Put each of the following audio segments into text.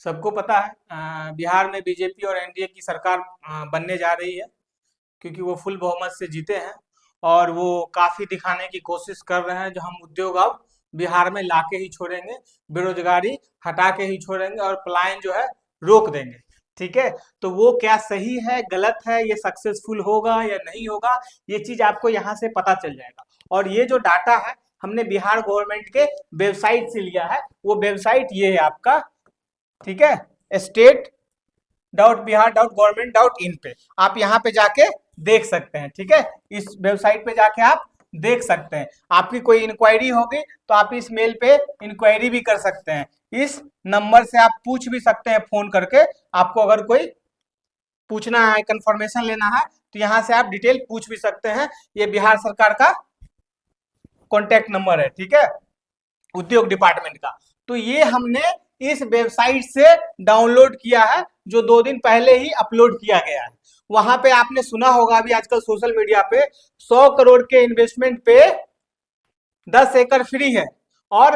सबको पता है बिहार में बीजेपी और एनडीए की सरकार बनने जा रही है, क्योंकि वो फुल बहुमत से जीते हैं और वो काफ़ी दिखाने की कोशिश कर रहे हैं जो हम उद्योग अब बिहार में लाके ही छोड़ेंगे, बेरोजगारी हटा के ही छोड़ेंगे और पलायन जो है रोक देंगे। ठीक है, तो वो क्या सही है गलत है, ये सक्सेसफुल होगा या नहीं होगा, ये चीज आपको यहाँ से पता चल जाएगा। और ये जो डाटा है हमने बिहार गवर्नमेंट के वेबसाइट से लिया है, वो वेबसाइट ये है आपका, ठीक है, state.bihar.government.in पे आप यहाँ पे जाके देख सकते हैं। ठीक है, इस वेबसाइट पे जाके आप देख सकते हैं। आपकी कोई इंक्वायरी होगी तो आप इस मेल पे इंक्वायरी भी कर सकते हैं, इस नंबर से आप पूछ भी सकते हैं फोन करके। आपको अगर कोई पूछना है, कंफर्मेशन लेना है, तो यहाँ से आप डिटेल पूछ भी सकते हैं। ये बिहार सरकार का कॉन्टैक्ट नंबर है, ठीक है, उद्योग डिपार्टमेंट का। तो ये हमने इस वेबसाइट से डाउनलोड किया है, जो 2 दिन पहले ही अपलोड किया गया है। वहां पे आपने सुना होगा अभी आजकल सोशल मीडिया पे 100 करोड़ के इन्वेस्टमेंट पे 10 एकड़ फ्री है और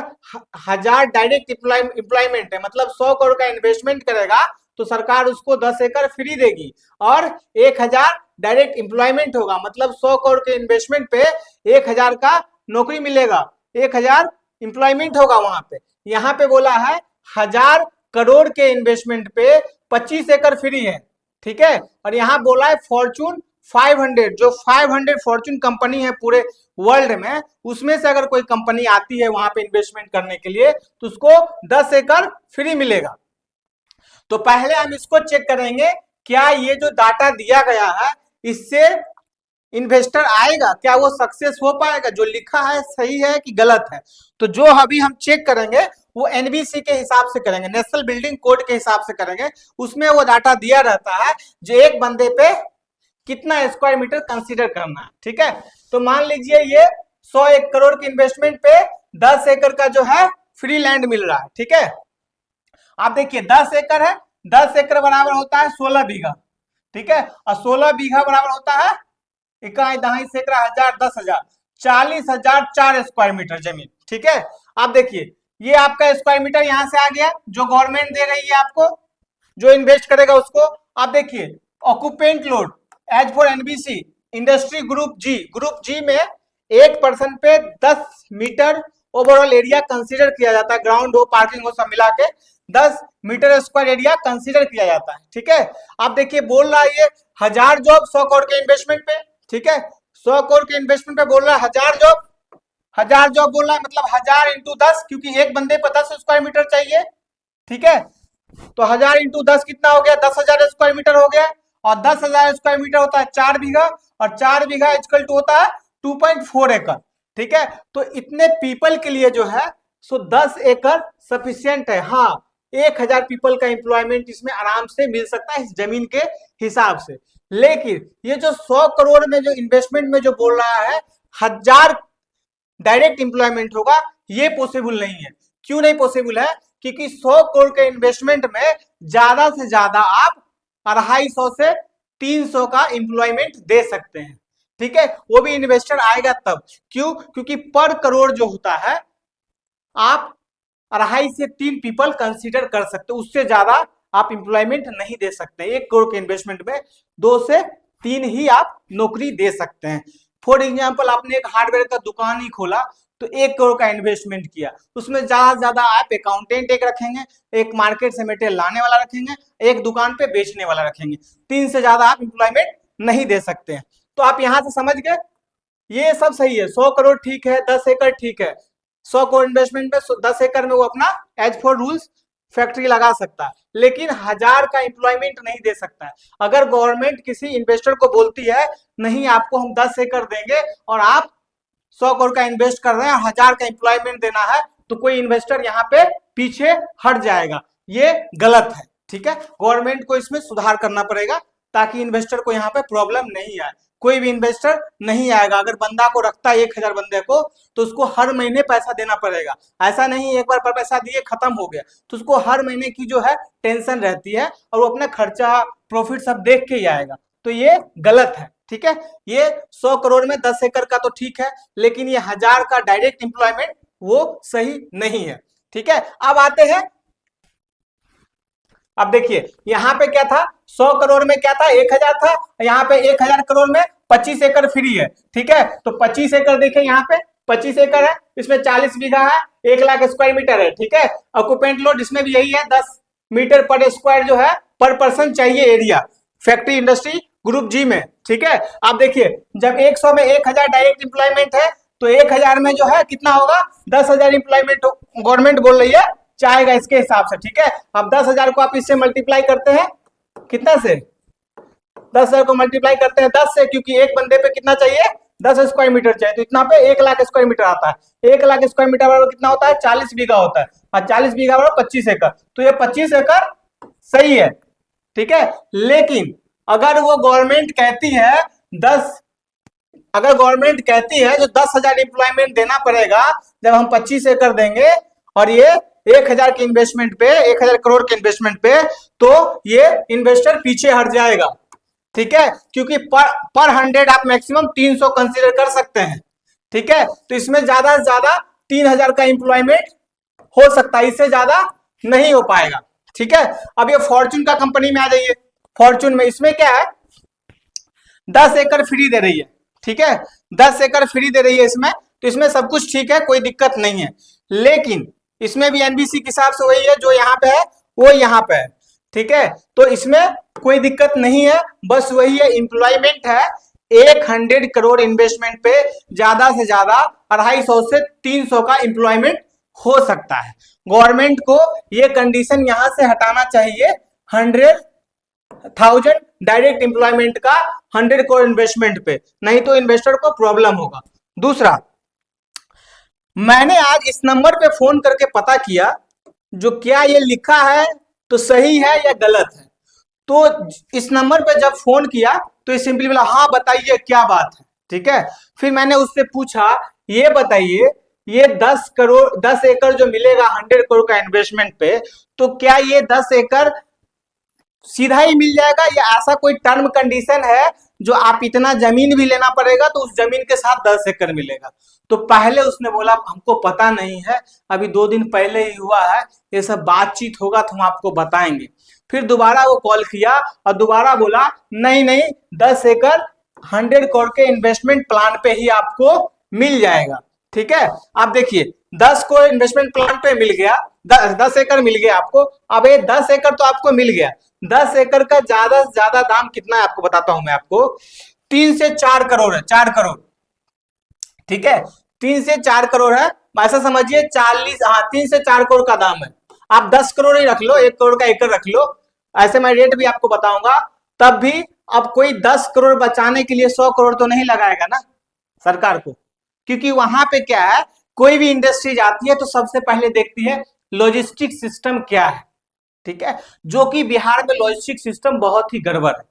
1000 डायरेक्ट एम्प्लॉयमेंट है। मतलब 100 करोड़ का इन्वेस्टमेंट करेगा तो सरकार उसको 10 एकड़ फ्री देगी और 1000 डायरेक्ट एम्प्लॉयमेंट होगा। मतलब 100 करोड़ के इन्वेस्टमेंट पे 1000 का नौकरी मिलेगा, 1000 एम्प्लॉयमेंट होगा वहां पे। यहाँ पे बोला है 1000 करोड़ के इन्वेस्टमेंट पे 25 एकड़ फ्री है। ठीक है, और यहाँ बोला है फॉर्चून 500, जो 500 फॉर्चून कंपनी है पूरे वर्ल्ड में, उसमें से अगर कोई कंपनी आती है वहां पे इन्वेस्टमेंट करने के लिए तो उसको 10 एकड़ फ्री मिलेगा। तो पहले हम इसको चेक करेंगे, क्या ये जो डाटा दिया गया है इससे इन्वेस्टर आएगा, क्या वो सक्सेस हो पाएगा, जो लिखा है सही है कि गलत है। तो जो अभी हम चेक करेंगे वो एनबीसी के हिसाब से करेंगे, नेशनल बिल्डिंग कोड के हिसाब से करेंगे। उसमें वो डाटा दिया रहता है जो एक बंदे पे कितना स्क्वायर मीटर कंसीडर करना है। ठीक है, तो मान लीजिए ये 100 करोड़ के इन्वेस्टमेंट पे 10 एकड़ का जो है फ्री लैंड मिल रहा है। ठीक है, आप देखिए 10 एकड़ है, 10 एकड़ बराबर होता है 16 बीघा। ठीक है, और 16 बीघा बराबर होता है इकाई दहाई सैकड़ा 1000 10,000 40,000 4 स्क्वायर मीटर जमीन। ठीक है, आप देखिए ये आपका स्क्वायर मीटर यहाँ से आ गया जो गवर्नमेंट दे रही है आपको, जो इन्वेस्ट करेगा उसको। आप देखिए occupant load as for NBC industry group G में एक पर्सन पे 10 मीटर ओवरऑल एरिया कंसीडर किया जाता है, ग्राउंड हो पार्किंग हो सब मिला के 10 मीटर स्क्वायर एरिया कंसीडर किया जाता है। ठीक है, आप देखिए बोल रहा है ये 1000 जॉब 100 करोड़ के इन्वेस्टमेंट पे। ठीक है, 100 करोड़ के इन्वेस्टमेंट पे बोल रहा है 1000 जॉब, 1000 जॉब बोल रहा है, मतलब 1000 इंटू 10, क्योंकि एक बंदे पर 10 स्क्वायर मीटर चाहिए। ठीक है, तो 1000 इंटू 10 कितना हो गया, 10,000 स्क्वायर मीटर हो गया। और 10,000 स्क्वायर मीटर होता है 4 बीघा, और 4 बीघा इक्वल टू होता है 2.4 एकड़। ठीक है, तो इतने पीपल के लिए जो है सो 10 एकड़ सफिशियंट है। हाँ, 1000 पीपल का एम्प्लॉयमेंट इसमें आराम से मिल सकता है इस जमीन के हिसाब से। लेकिन ये जो 100 करोड़ में जो इन्वेस्टमेंट में जो बोल रहा है 1000 डायरेक्ट एम्प्लॉयमेंट होगा, ये पॉसिबल नहीं है। क्यों नहीं पॉसिबल है, क्योंकि 100 करोड़ के इन्वेस्टमेंट में ज्यादा से ज्यादा आप 250 से 300 का एम्प्लॉयमेंट दे सकते हैं। ठीक है, वो भी इन्वेस्टर आएगा तब। क्यों, क्योंकि पर करोड़ जो होता है आप 2.5 से 3 पीपल कंसीडर कर सकते हो, उससे ज्यादा आप एम्प्लॉयमेंट नहीं दे सकते। 1 करोड़ के इन्वेस्टमेंट में 2 से 3 ही आप नौकरी दे सकते हैं। फॉर एग्जाम्पल आपने एक हार्डवेयर का दुकान ही खोला तो 1 करोड़ का इन्वेस्टमेंट किया, उसमें ज्यादा से ज्यादा आप अकाउंटेंट एक रखेंगे, एक मार्केट से मटेरियल लाने वाला रखेंगे, एक दुकान पे बेचने वाला रखेंगे। 3 से ज्यादा आप एम्प्लॉयमेंट नहीं दे सकते हैं। तो आप यहां से समझ गए, ये सब सही है। 100 करोड़ ठीक है, 10 एकड़ ठीक है। 100 करोड़ इन्वेस्टमेंट में 10 एकड़ में वो अपना एज फॉर रूल्स फैक्ट्री लगा सकता है, लेकिन 1000 का एम्प्लॉयमेंट नहीं दे सकता है। अगर गवर्नमेंट किसी इन्वेस्टर को बोलती है नहीं आपको हम 10 एकड़ देंगे और आप 100 करोड़ का इन्वेस्ट कर रहे हैं, 1000 का एम्प्लॉयमेंट देना है, तो कोई इन्वेस्टर यहाँ पे पीछे हट जाएगा। ये गलत है। ठीक है, गवर्नमेंट को इसमें सुधार करना पड़ेगा ताकि इन्वेस्टर को यहाँ पे प्रॉब्लम नहीं आए। कोई भी इन्वेस्टर नहीं आएगा, अगर बंदा को रखता है 1000 बंदे को तो उसको हर महीने पैसा देना पड़ेगा। ऐसा नहीं एक बार पैसा दिए खत्म हो गया, तो उसको हर महीने की जो है टेंशन रहती है और वो अपना खर्चा प्रॉफिट सब देख के ही आएगा। तो ये गलत है। ठीक है, ये 100 करोड़ में 10 एकड़ का तो ठीक है, लेकिन ये 1000 का डायरेक्ट एम्प्लॉयमेंट वो सही नहीं है। ठीक है, अब आते हैं अब देखिए यहाँ पे क्या था, 100 करोड़ में क्या था, 1000 था, यहाँ पे 1000 करोड़ में 25 एकड़ फ्री है। ठीक है, तो 25 एकड़ देखिए यहाँ पे 25 एकड़ है, इसमें 40 बीघा है, 1 लाख स्क्वायर मीटर है। ठीक है, ऑक्यूपेंट लोड इसमें भी यही है, 10 मीटर पर स्क्वायर जो है पर पर्सन चाहिए area, factory industry group G में। ठीक है, आप देखिए जब 100 में 1000 डायरेक्ट एम्प्लॉयमेंट है तो 1000 में जो है कितना होगा, 10,000 एम्प्लॉयमेंट गवर्नमेंट बोल रही है चाहेगा इसके हिसाब से। ठीक है, अब 10,000 को आप इससे मल्टीप्लाई करते हैं, कितना से, 10,000 को मल्टीप्लाई करते हैं 10 से, क्योंकि एक बंदे पे कितना चाहिए, 10 स्क्वायर मीटर चाहिए, तो इतना पे 1 लाख स्क्वायर मीटर आता है। 1 लाख स्क्वायर मीटर बराबर कितना होता है, 40 बीघा होता है, और 40 बीघा बराबर 25 एकड़, तो ये 25 एकड़ सही है। ठीक है, लेकिन अगर वो गवर्नमेंट कहती है 10, अगर गवर्नमेंट कहती है जो 10,000 एम्प्लॉयमेंट देना पड़ेगा जब हम 25 एकड़ देंगे, और ये 1000 के इन्वेस्टमेंट पे, 1000 करोड़ के इन्वेस्टमेंट पे, तो ये इन्वेस्टर पीछे हट जाएगा। ठीक है, क्योंकि पर 100 आप मैक्सिमम 300 कंसीडर कर सकते हैं। ठीक है, तो इसमें ज्यादा से ज्यादा 3000 का एम्प्लॉयमेंट हो सकता है, इससे ज्यादा नहीं हो पाएगा। ठीक है, अब ये फॉर्चून का कंपनी में आ जाइए, फॉर्चून में इसमें क्या है, 10 एकड़ फ्री दे रही है। ठीक है, 10 एकड़ फ्री दे रही है इसमें, तो इसमें सब कुछ ठीक है, कोई दिक्कत नहीं है, लेकिन इसमें भी एनबीसी के हिसाब से वही है जो यहाँ पे है वो यहाँ पे है। ठीक है, तो इसमें कोई दिक्कत नहीं है, बस वही है, एम्प्लॉयमेंट है 100 करोड़ इन्वेस्टमेंट पे ज्यादा से ज्यादा 250 से 300 का एम्प्लॉयमेंट हो सकता है। गवर्नमेंट को ये कंडीशन यहां से हटाना चाहिए, 100,000 डायरेक्ट एम्प्लॉयमेंट का 100 करोड़ इन्वेस्टमेंट पे, नहीं तो इन्वेस्टर को प्रॉब्लम होगा। दूसरा, मैंने आज इस नंबर पे फोन करके पता किया जो क्या ये लिखा है तो सही है या गलत है। तो इस नंबर पे जब फोन किया तो ये सिंपली बोला हाँ बताइए क्या बात है। ठीक है, फिर मैंने उससे पूछा ये बताइए ये 10 एकड़ जो मिलेगा 100 करोड़ का इन्वेस्टमेंट पे, तो क्या ये 10 एकड़ सीधा ही मिल जाएगा या ऐसा कोई टर्म कंडीशन है जो आप इतना जमीन भी लेना पड़ेगा तो उस जमीन के साथ 10 एकड़ मिलेगा। तो पहले उसने बोला हमको पता नहीं है, अभी 2 दिन पहले ही हुआ है, ये सब बातचीत होगा तो हम आपको बताएंगे। फिर दोबारा वो कॉल किया और दोबारा बोला नहीं नहीं 10 एकड़ 100 करोड़ के इन्वेस्टमेंट प्लान पे ही आपको मिल जाएगा। ठीक है, आप देखिए 10 करोड़ इन्वेस्टमेंट प्लान पे मिल गया, 10 एकड़ मिल गया आपको। अब ये 10 एकड़ तो आपको मिल गया, 10 एकड़ का ज्यादा से ज्यादा दाम कितना है आपको बताता हूं मैं आपको, 3 से 4 करोड़ है, 4 करोड़। ठीक है, 3 से 4 करोड़ है, ऐसा समझिए 40, हाँ 3 से 4 करोड़ का दाम है। आप 10 करोड़ ही रख लो, 1 करोड़ का एकड़ रख लो, ऐसे मैं रेट भी आपको बताऊंगा। तब भी अब कोई 10 करोड़ बचाने के लिए 100 करोड़ तो नहीं लगाएगा ना सरकार को, क्योंकि वहां पे क्या है, कोई भी इंडस्ट्री जाती है तो सबसे पहले देखती है लॉजिस्टिक सिस्टम क्या है। ठीक है, जो कि बिहार में लॉजिस्टिक सिस्टम बहुत ही गड़बड़ है।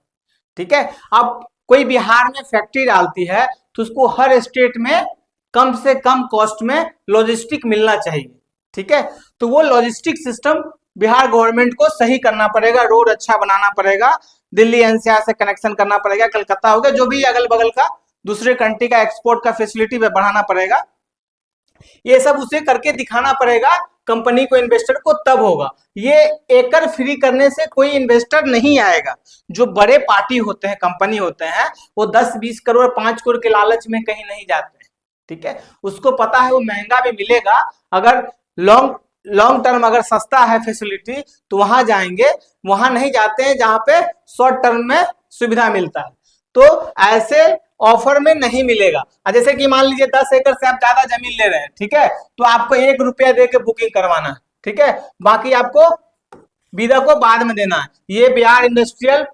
ठीक है, अब कोई बिहार में फैक्ट्री डालती है तो उसको हर स्टेट में कम से कम कॉस्ट में लॉजिस्टिक मिलना चाहिए। ठीक है, तो वो लॉजिस्टिक सिस्टम बिहार गवर्नमेंट को सही करना पड़ेगा, रोड अच्छा बनाना पड़ेगा, दिल्ली एनसीआर से कनेक्शन करना पड़ेगा, कलकत्ता हो गया जो भी अगल बगल का दूसरे कंट्री का एक्सपोर्ट का फैसिलिटी में बढ़ाना पड़ेगा, ये सब उसे करके दिखाना पड़ेगा कंपनी को, इन्वेस्टर को, तब होगा। ये एकड़ फ्री करने से कोई इन्वेस्टर नहीं आएगा। जो बड़े पार्टी होते हैं, कंपनी होते हैं, वो 10-20 करोड़ 5 करोड़ के लालच में कहीं नहीं जाते हैं। ठीक है, उसको पता है वो महंगा भी मिलेगा, अगर लॉन्ग टर्म अगर सस्ता है फैसिलिटी तो वहां जाएंगे, वहां नहीं जाते हैं जहां पे शॉर्ट टर्म में सुविधा मिलता है। तो ऐसे ऑफर में नहीं मिलेगा। जैसे कि मान लीजिए 10 एकड़ से आप ज्यादा जमीन ले रहे हैं, ठीक है, तो आपको 1 रुपया दे के बुकिंग करवाना है। ठीक है, बाकी आपको बीदा को बाद में देना है। ये बिहार इंडस्ट्रियल,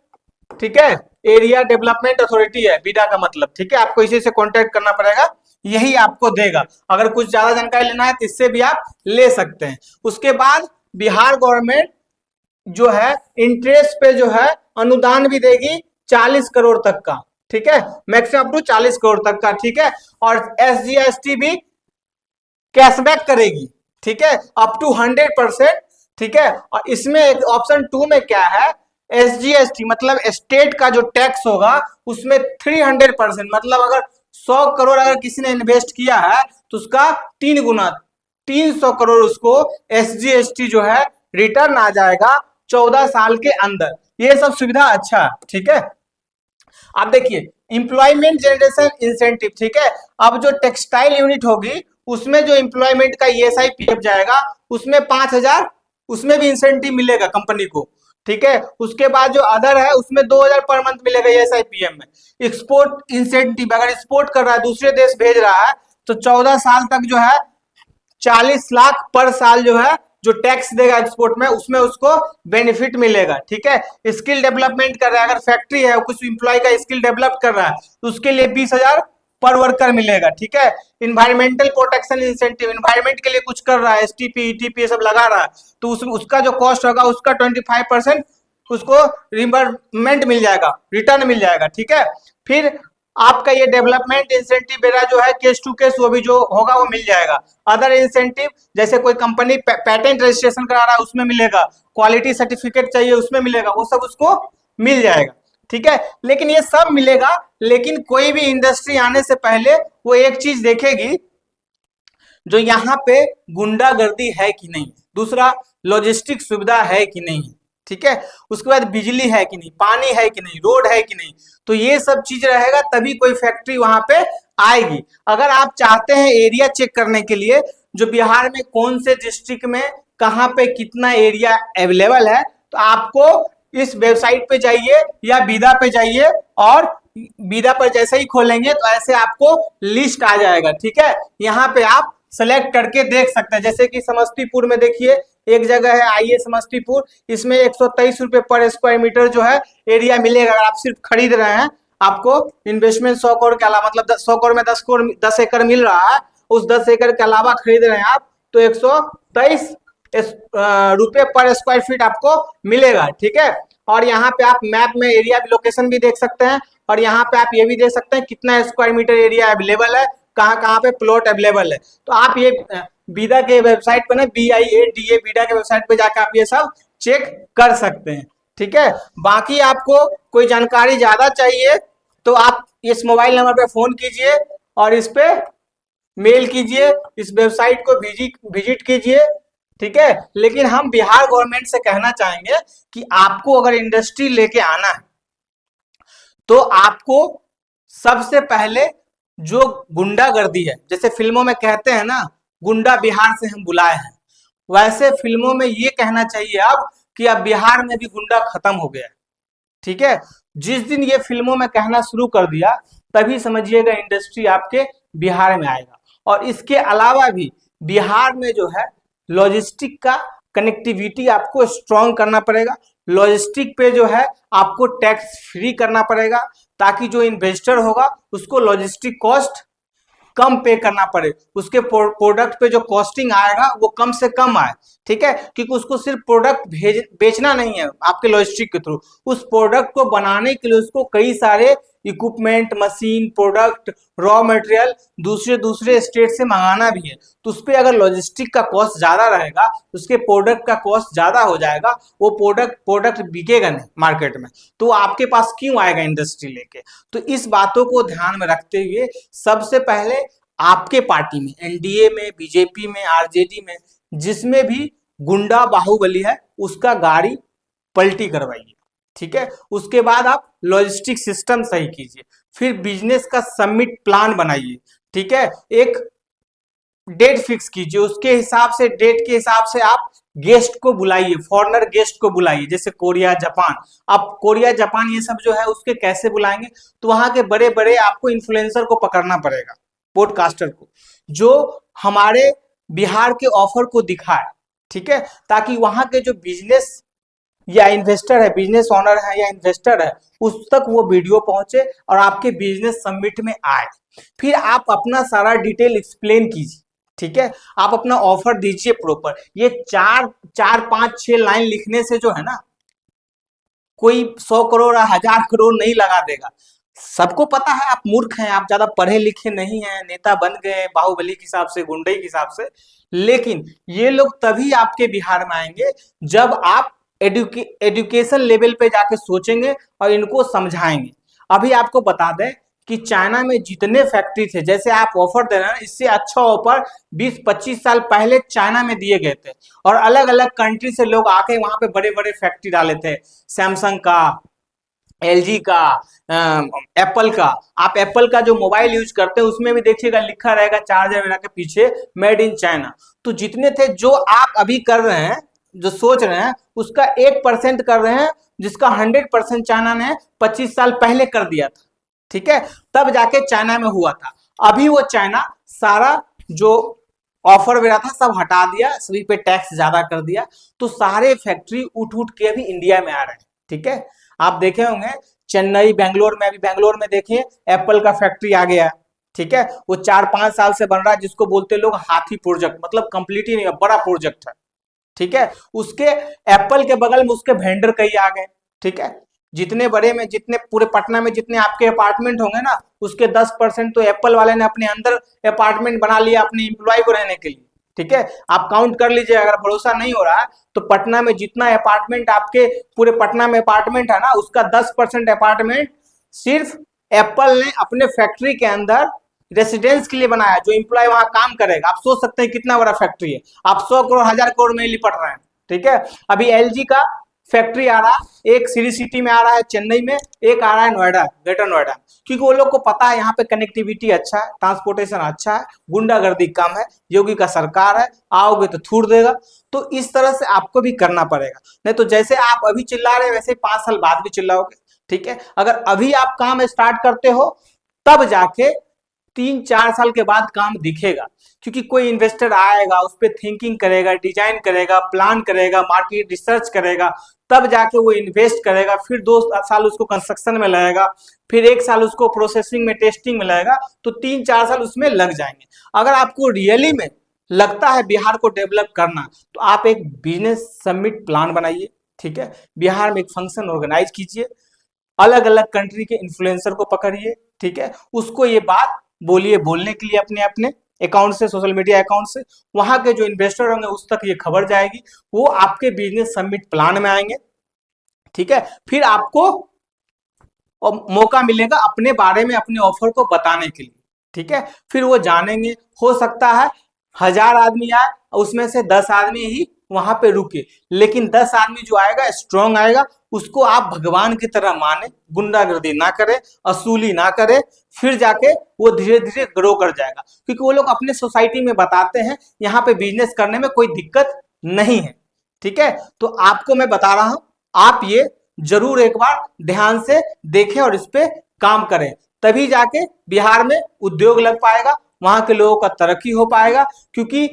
ठीक है, एरिया डेवलपमेंट अथॉरिटी है बीडा का मतलब। ठीक है, आपको इसी से कॉन्टेक्ट करना पड़ेगा, यही आपको देगा। अगर कुछ ज्यादा जानकारी लेना है तो इससे भी आप ले सकते हैं। उसके बाद बिहार गवर्नमेंट जो है इंटरेस्ट पे जो है अनुदान भी देगी 40 करोड़ तक का। ठीक है, मैक्सिमम अप टू 40 करोड़ तक का। ठीक है, और SGST भी कैशबैक करेगी। ठीक है, अप टू 100%। ठीक है, और इसमें एक ऑप्शन 2 में क्या है, SGST मतलब स्टेट का जो टैक्स होगा उसमें 300%, मतलब अगर 100 करोड़ अगर किसी ने इन्वेस्ट किया है तो उसका 3 गुना 300 करोड़ उसको SGST जो है रिटर्न आ जाएगा, 14 साल के अंदर। ये सब सुविधा अच्छा है, ठीक है। अब देखिए इंप्लॉयमेंट जनरेशन इंसेंटिव, ठीक है। अब जो टेक्सटाइल यूनिट होगी उसमें जो एम्प्लॉयमेंट का ईएसआई पीएफ जाएगा उसमें 5,000 उसमें भी इंसेंटिव मिलेगा कंपनी को, ठीक है। उसके बाद जो अदर है उसमें 2,000 पर मंथ मिलेगा ईएसआई पीएफ में। एक्सपोर्ट इंसेंटिव, अगर एक्सपोर्ट कर रहा है दूसरे देश भेज रहा है तो 14 साल तक जो है 40 लाख पर साल जो है जो टैक्स देगा एक्सपोर्ट में उसमें उसको बेनिफिट मिलेगा, ठीक है। स्किल डेवलपमेंट कर रहा है, अगर फैक्ट्री है कुछ इंप्लॉय का स्किल डेवलप कर रहा है तो उसके लिए 20,000 पर वर्कर मिलेगा, ठीक है। इन्वायरमेंटल प्रोटेक्शन इंसेंटिव, इन्वायरमेंट के लिए कुछ कर रहा है, एसटीपी ईटीपी ये सब लगा रहा है तो उसका जो कॉस्ट होगा उसका 25% उसको रिम्बर्समेंट मिल जाएगा, रिटर्न मिल जाएगा, ठीक है। फिर आपका ये डेवलपमेंट इंसेंटिव मेरा जो है केस टू केस वो भी जो होगा वो मिल जाएगा। अदर इंसेंटिव जैसे कोई कंपनी पैटेंट रजिस्ट्रेशन करा रहा है उसमें मिलेगा, क्वालिटी सर्टिफिकेट चाहिए उसमें मिलेगा, वो सब उसको मिल जाएगा, ठीक है। लेकिन ये सब मिलेगा, लेकिन कोई भी इंडस्ट्री आने से पहले वो एक चीज देखेगी जो यहाँ पे गुंडागर्दी है कि नहीं, दूसरा लॉजिस्टिक सुविधा है कि नहीं, ठीक है। उसके बाद बिजली है कि नहीं, पानी है कि नहीं, रोड है कि नहीं, तो ये सब चीज रहेगा तभी कोई फैक्ट्री वहां पे आएगी। अगर आप चाहते हैं एरिया चेक करने के लिए जो बिहार में कौन से डिस्ट्रिक्ट में कहाँ पे कितना एरिया अवेलेबल है तो आपको इस वेबसाइट पे जाइए या बीदा पे जाइए और बीदा पर जैसे ही खोलेंगे तो ऐसे आपको लिस्ट आ जाएगा, ठीक है। यहाँ पे आप सेलेक्ट करके देख सकते हैं, जैसे कि समस्तीपुर में देखिए एक जगह है आइए समस्तीपुर, इसमें 123 रुपए पर स्क्वायर मीटर जो है एरिया मिलेगा। अगर आप सिर्फ खरीद रहे हैं आपको इन्वेस्टमेंट 100 करोड़ के अलावा मतलब 100 करोड़ में 10 करोड़ 10 एकड़ मिल रहा है, उस 10 एकड़ के अलावा खरीद रहे हैं आप तो 123 रुपए पर स्क्वायर फीट आपको मिलेगा, ठीक है। और यहाँ पे आप मैप में एरिया लोकेशन भी देख सकते हैं और यहाँ पे आप ये भी देख सकते हैं कितना स्क्वायर मीटर एरिया अवेलेबल है, कहाँ कहाँ पे प्लॉट अवेलेबल है। तो आप ये बीदा के वेबसाइट पे ना BIADA बीडा के वेबसाइट पे जाकर आप ये सब चेक कर सकते हैं, ठीक है। बाकी आपको कोई जानकारी ज्यादा चाहिए तो आप इस मोबाइल नंबर पे फोन कीजिए और इस पे मेल कीजिए, इस वेबसाइट को विजिट कीजिए, ठीक है। लेकिन हम बिहार गवर्नमेंट से कहना चाहेंगे कि आपको अगर इंडस्ट्री लेके आना है तो आपको सबसे पहले जो गुंडागर्दी है, जैसे फिल्मों में कहते हैं ना गुंडा बिहार से हम बुलाए हैं, वैसे फिल्मों में ये कहना चाहिए अब कि अब बिहार में भी गुंडा खत्म हो गया, ठीक है। जिस दिन ये फिल्मों में कहना शुरू कर दिया तभी समझिएगा इंडस्ट्री आपके बिहार में आएगा। और इसके अलावा भी बिहार में जो है लॉजिस्टिक का कनेक्टिविटी आपको स्ट्रॉन्ग करना पड़ेगा, लॉजिस्टिक पे जो है आपको टैक्स फ्री करना पड़ेगा ताकि जो इन्वेस्टर होगा उसको लॉजिस्टिक कॉस्ट कम पे करना पड़े, उसके प्रोडक्ट पे जो कॉस्टिंग आएगा वो कम से कम आए, ठीक है। क्योंकि उसको सिर्फ प्रोडक्ट बेचना नहीं है आपके लॉजिस्टिक के थ्रू, उस प्रोडक्ट को बनाने के लिए उसको कई सारे equipment machine product raw material दूसरे स्टेट से मंगाना भी है, तो उस पर अगर लॉजिस्टिक का कॉस्ट ज्यादा रहेगा उसके प्रोडक्ट का कॉस्ट ज्यादा हो जाएगा, वो प्रोडक्ट बिकेगा नहीं मार्केट में, तो आपके पास क्यों आएगा इंडस्ट्री लेके। तो इस बातों को ध्यान में रखते हुए सबसे पहले आपके पार्टी में एनडीए में बीजेपी में आरजेडी में जिसमें भी गुंडा बाहुबली है उसका गाड़ी पलटी करवाइए, ठीक है। उसके बाद आप लॉजिस्टिक सिस्टम सही कीजिए, फिर बिजनेस का सबमिट प्लान बनाइए, ठीक है। एक डेट फिक्स कीजिए, उसके हिसाब से डेट के हिसाब से आप गेस्ट को बुलाइए, फॉरेनर गेस्ट को बुलाइए, जैसे कोरिया जापान। अब कोरिया जापान ये सब जो है उसके कैसे बुलाएंगे तो वहां के बड़े बड़े आपको इन्फ्लुएंसर को पकड़ना पड़ेगा, पॉडकास्टर को, जो हमारे बिहार के ऑफर को दिखाए, ठीक है, ताकि वहां के जो बिजनेस या इन्वेस्टर है, बिजनेस ओनर है या इन्वेस्टर है, उस तक वो वीडियो पहुंचे और आपके बिजनेस समिट में आए। फिर आप अपना सारा डिटेल एक्सप्लेन कीजिए, ठीक है। आप अपना ऑफर दीजिए प्रॉपर। ये 4 5 6 लाइन लिखने से जो है ना कोई 100 करोड़ 1000 करोड़ नहीं लगा देगा। सबको पता है आप मूर्ख हैं, आप ज्यादा पढ़े लिखे नहीं हैं, नेता बन गए बाहुबली के हिसाब से गुंडे के हिसाब से, लेकिन ये लोग तभी आपके बिहार में आएंगे जब आप एजुकेशन लेवल पे जाके सोचेंगे और इनको समझाएंगे। अभी आपको बता दें कि चाइना में जितने फैक्ट्री थे, जैसे आप ऑफर दे रहे हैं, इससे अच्छा ऑफर 20-25 साल पहले चाइना में दिए गए थे और अलग अलग कंट्री से लोग आके वहां पे बड़े बड़े फैक्ट्री डाले थे, सैमसंग का, एलजी का, एप्पल का। आप एप्पल का जो मोबाइल यूज करते हैं उसमें भी देखिएगा लिखा रहेगा चार्जर वगैरह के पीछे मेड इन चाइना। तो जितने थे, जो आप अभी कर रहे हैं, जो सोच रहे हैं, उसका 1% कर रहे हैं, जिसका 100% चाइना ने 25 साल पहले कर दिया था। ठीक है, तब जाके चाइना में हुआ था। अभी वो चाइना सारा जो ऑफर वगैरह था सब हटा दिया, सभी पे टैक्स ज्यादा कर दिया, तो सारे फैक्ट्री उठ उठ के अभी इंडिया में आ रहे हैं। ठीक है, आप देखे होंगे चेन्नई, बेंगलोर में, अभी बेंगलोर में देखिए एप्पल का फैक्ट्री आ गया। ठीक है, वो 4-5 साल से बन रहा है, जिसको बोलते लोग हाथी प्रोजेक्ट, मतलब कंप्लीट ही नहीं है, बड़ा प्रोजेक्ट है। ठीक है, उसके एप्पल के बगल में उसके वेंडर कई आ गए। ठीक है, जितने बड़े में, जितने पूरे पटना में जितने आपके अपार्टमेंट होंगे ना, उसके 10% तो एप्पल वाले ने अपने अंदर अपार्टमेंट बना लिया अपने एम्प्लॉय को रहने के लिए। ठीक है, आप काउंट कर लीजिए, अगर भरोसा नहीं हो रहा है तो पटना में जितना अपार्टमेंट, आपके पूरे पटना में अपार्टमेंट है ना, उसका 10% अपार्टमेंट सिर्फ एप्पल ने अपने फैक्ट्री के अंदर रेसिडेंस के लिए बनाया, जो एम्प्लॉय वहां काम करेगा। आप सोच सकते हैं कितना बड़ा फैक्ट्री है, आप 100 करोड़ 1000 करोड़ में लिपट रहे हैं। ठीक है, अभी एलजी का फैक्ट्री आ रहा, एक सिटी सिटी में आ रहा है चेन्नई में, एक आ रहा है नोएडा, ग्रेटर नोएडा, क्योंकि वो लोग को पता है यहाँ पे कनेक्टिविटी अच्छा है, ट्रांसपोर्टेशन अच्छा है, गुंडागर्दी कम है, योगी का सरकार है, आओगे तो थूड़ देगा। तो इस तरह से आपको भी करना पड़ेगा, नहीं तो जैसे आप अभी चिल्ला रहे हैं वैसे 5 साल बाद भी चिल्लाओगे। ठीक है, अगर अभी आप काम स्टार्ट करते हो तब जाके 3-4 साल के बाद काम दिखेगा, क्योंकि कोई इन्वेस्टर आएगा, उस पर थिंकिंग करेगा, डिजाइन करेगा, प्लान करेगा, मार्केट रिसर्च करेगा, तब जाके वो इन्वेस्ट करेगा, फिर 2 साल उसको कंस्ट्रक्शन में लगेगा, फिर 1 साल उसको प्रोसेसिंग में, टेस्टिंग में लगेगा, तो 3-4 साल उसमें लग जाएंगे। अगर आपको रियली में लगता है बिहार को डेवलप करना, तो आप एक बिजनेस समिट प्लान बनाइए। ठीक है, बिहार में एक फंक्शन ऑर्गेनाइज कीजिए, अलग अलग कंट्री के इन्फ्लुएंसर को पकड़िए। ठीक है, उसको ये बात बोलिए, बोलने के लिए अपने अपने अकाउंट से, सोशल मीडिया अकाउंट से, वहां के जो इन्वेस्टर होंगे उस तक ये खबर जाएगी, वो आपके बिजनेस समिट प्लान में आएंगे। ठीक है, फिर आपको मौका मिलेगा अपने बारे में, अपने ऑफर को बताने के लिए। ठीक है, फिर वो जानेंगे, हो सकता है 1000 आदमी आए, उसमें से 10 आदमी ही वहां पे रुके, लेकिन 10 आदमी जो आएगा स्ट्रांग आएगा, उसको आप भगवान की तरह माने, गुंडागर्दी ना करे, असूली ना करे, फिर जाके वो धीरे धीरे ग्रो कर जाएगा, क्योंकि वो लोग अपने सोसाइटी में बताते हैं यहाँ पे बिजनेस करने में कोई दिक्कत नहीं है। ठीक है, तो आपको मैं बता रहा हूं, आप ये जरूर एक बार ध्यान से देखें और इस पे काम करें, तभी जाके बिहार में उद्योग लग पाएगा, वहां के लोगों का तरक्की हो पाएगा। क्योंकि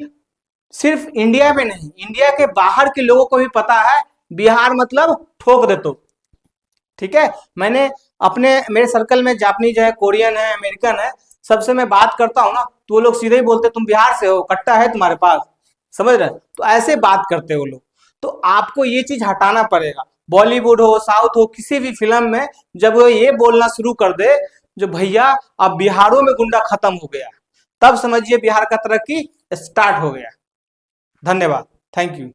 सिर्फ इंडिया में नहीं, इंडिया के बाहर के लोगों को भी पता है बिहार मतलब ठोक दे तो। ठीक है, मैंने अपने, मेरे सर्कल में जापानीज है, कोरियन है, अमेरिकन है, सबसे मैं बात करता हूँ ना, तो वो लोग सीधे ही बोलते तुम बिहार से हो, कट्टा है तुम्हारे पास, समझ रहे, तो ऐसे बात करते वो लोग। तो आपको ये चीज हटाना पड़ेगा, बॉलीवुड हो, साउथ हो, किसी भी फिल्म में जब वो ये बोलना शुरू कर दे जो भैया अब बिहारों में गुंडा खत्म हो गया, तब समझिए बिहार का तरक्की स्टार्ट हो गया। धन्यवाद, थैंक यू।